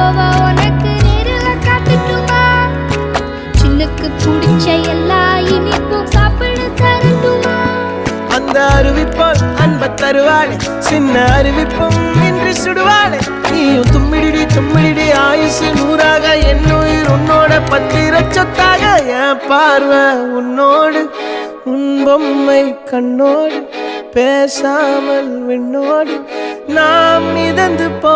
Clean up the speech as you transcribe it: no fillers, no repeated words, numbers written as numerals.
கோவா உனக்கு நேரில் காட்டுட்டுமா? சின்னுக்கு பிடிச்ச எல்லா இனிப்பும் சாப்பிட தரட்டுமா? அந்த அறிவிப்பால் அன்ப தருவாளே, சின்ன அறிவிப்பும் இன்றி சுடுவாளே. நீயும் தும்மிடி தும்மிடி ஆயுசு நூறாக, என் உயிர் உன்னோட பத்திர சொத்தாக. என் பார்வை உன்னோடு, உன் பொம்மை கண்ணோடு, பேசாமல் விண்ணோடு நாம் மிதந்து போ